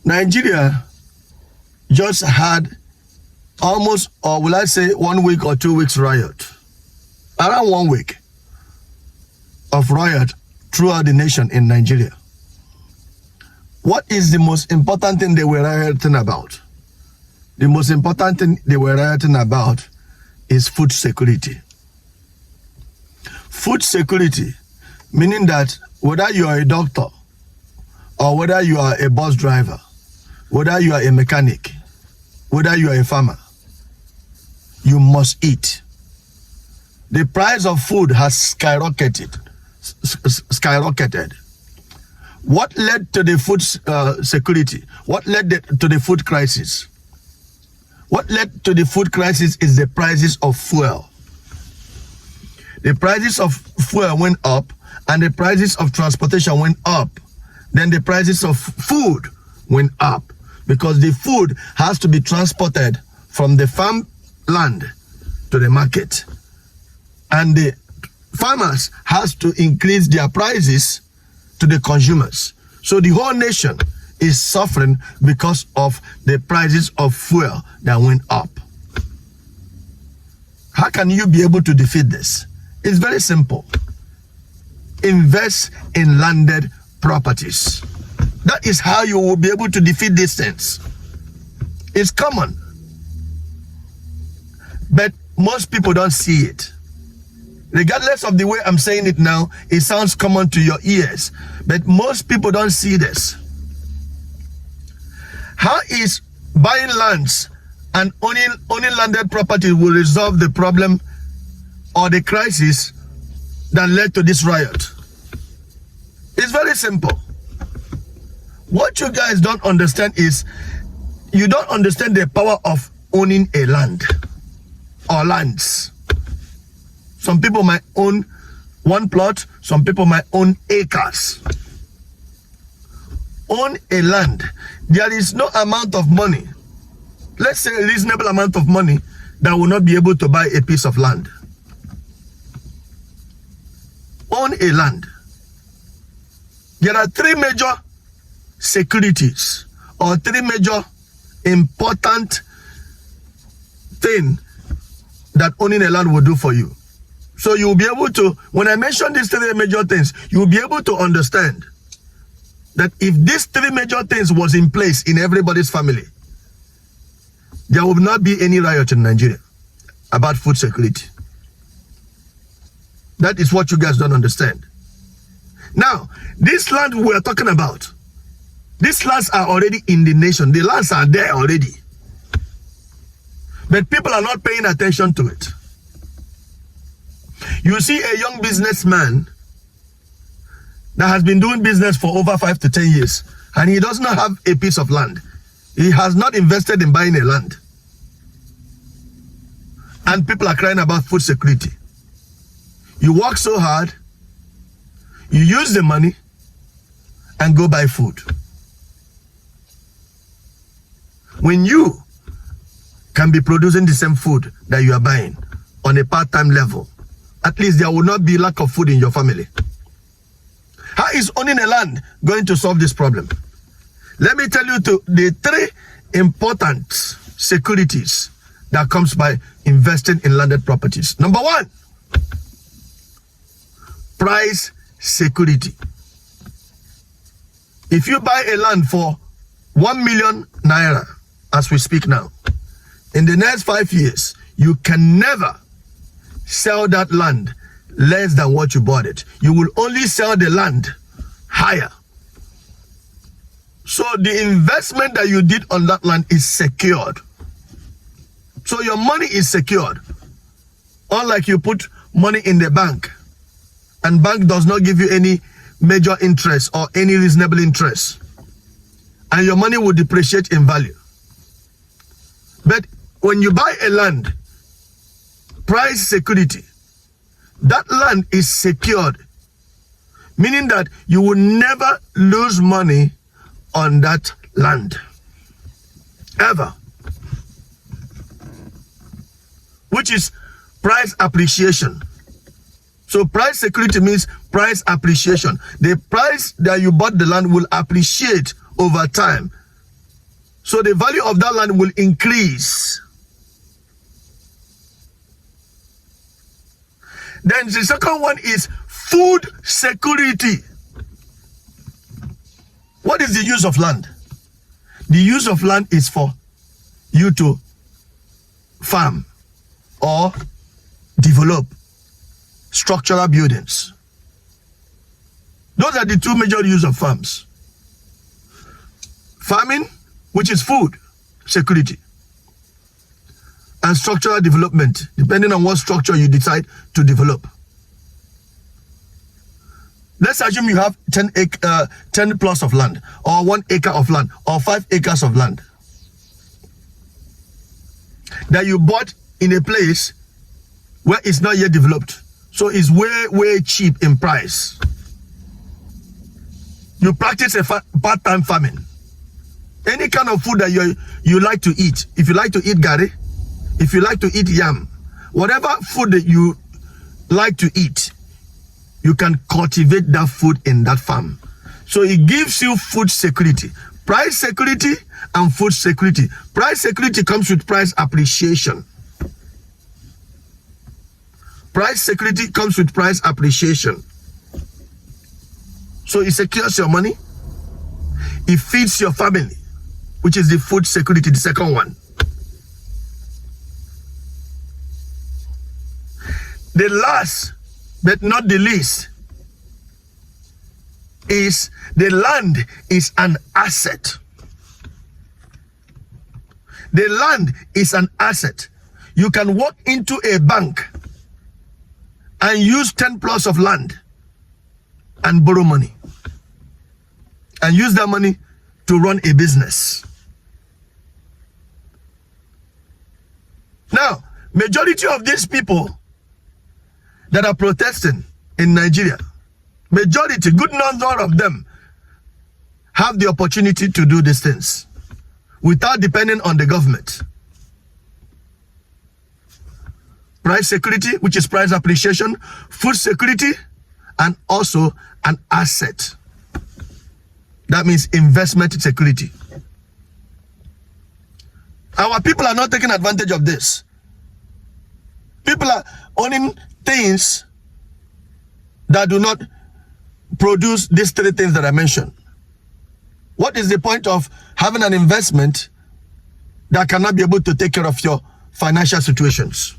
Nigeria just had almost, or will I say 1 week or 2 weeks riot. Around 1 week of riot throughout the nation in Nigeria. What is the most important thing they were rioting about? The most important thing they were rioting about is food security. Food security, meaning that whether you are a doctor or whether you are a bus driver, whether you are a mechanic, whether you are a farmer, you must eat. The price of food has skyrocketed. What led to the food security? What led to the food crisis? What led to the food crisis is the prices of fuel. The prices of fuel went up and the prices of transportation went up. Then the prices of food went up because the food has to be transported from the farm land to the market. And the farmers has to increase their prices to the consumers. So the whole nation is suffering because of the prices of fuel that went up. How can you be able to defeat this? It's very simple. Invest in landed properties. That is how you will be able to defeat these things. It's common. But most people don't see it. Regardless of the way I'm saying it now, it sounds common to your ears. But most people don't see this. How is buying lands and owning landed property will resolve the problem or the crisis that led to this riot? It's very simple. What you guys don't understand is you don't understand the power of owning a land or lands. Some people might own one plot, some people might own acres. Own a land. There is no amount of money, let's say a reasonable amount of money, that will not be able to buy a piece of land. Own a land. There are three major securities or three major important things that owning a land will do for you. So you'll be able to, when I mention these three major things, you'll be able to understand that if these three major things was in place in everybody's family, there will not be any riot in Nigeria about food security. That is what you guys don't understand. Now, this land we are talking about, these lands are already in the nation. The lands are there already. But people are not paying attention to it. You see a young businessman that has been doing business for over 5 to 10 years, and he does not have a piece of land. He has not invested in buying a land. And people are crying about food security. You work so hard, you use the money, and go buy food. When you can be producing the same food that you are buying on a part-time level, at least there will not be lack of food in your family. How is owning a land going to solve this problem? Let me tell you the three important securities that comes by investing in landed properties. Number one, price security. If you buy a land for 1 million naira, as we speak now, in the next 5 years, you can never sell that land less than what you bought it. You will only sell the land higher. So the investment that you did on that land is secured. So your money is secured. Unlike you put money in the bank, and bank does not give you any major interest or any reasonable interest, and your money will depreciate in value. But when you buy a land, price security, that land is secured, meaning that you will never lose money on that land, ever. Which is price appreciation. So price security means price appreciation. The price that you bought the land will appreciate over time So the value of that land will increase. Then the second one is food security. What is the use of land? The use of land is for you to farm or develop structural buildings. Those are the two major uses of farms. Farming, which is food security, and structural development, depending on what structure you decide to develop. Let's assume you have 10 plus of land, or 1 acre of land, or 5 acres of land that you bought in a place where it's not yet developed. So it's way cheap in price. You practice a part-time farming. Any kind of food that you like to eat. If you like to eat gari, if you like to eat yam, whatever food that you like to eat, you can cultivate that food in that farm. So it gives you food security, price security and food security. Price security comes with price appreciation. Price security comes with price appreciation. So it secures your money. It feeds your family, which is the food security, the second one. The last but not the least is the land is an asset. The land is an asset. You can walk into a bank and use 10 plots of land and borrow money and use that money to run a business. Now, majority of these people that are protesting in Nigeria, majority, good number of them, have the opportunity to do these things without depending on the government. Price security, which is price appreciation, food security, and also an asset. That means investment security. Our people are not taking advantage of this. People are owning things that do not produce these three things that I mentioned. What is the point of having an investment that cannot be able to take care of your financial situations?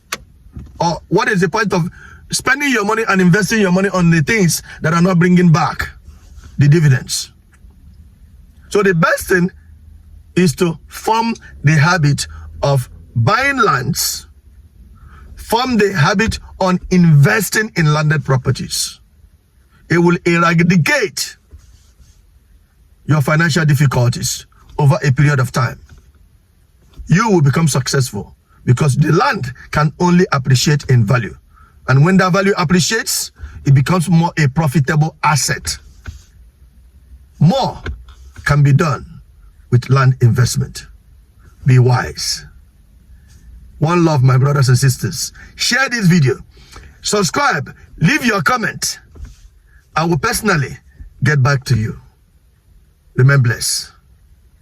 Or what is the point of spending your money and investing your money on the things that are not bringing back the dividends? So the best thing is to form the habit of buying lands, form the habit on investing in landed properties. It will eradicate your financial difficulties over a period of time. You will become successful because the land can only appreciate in value. And when that value appreciates, it becomes more a profitable asset. More can be done with land investment. Be wise. One love, my brothers and sisters. Share this video. Subscribe. Leave your comment. I will personally get back to you. Remain blessed.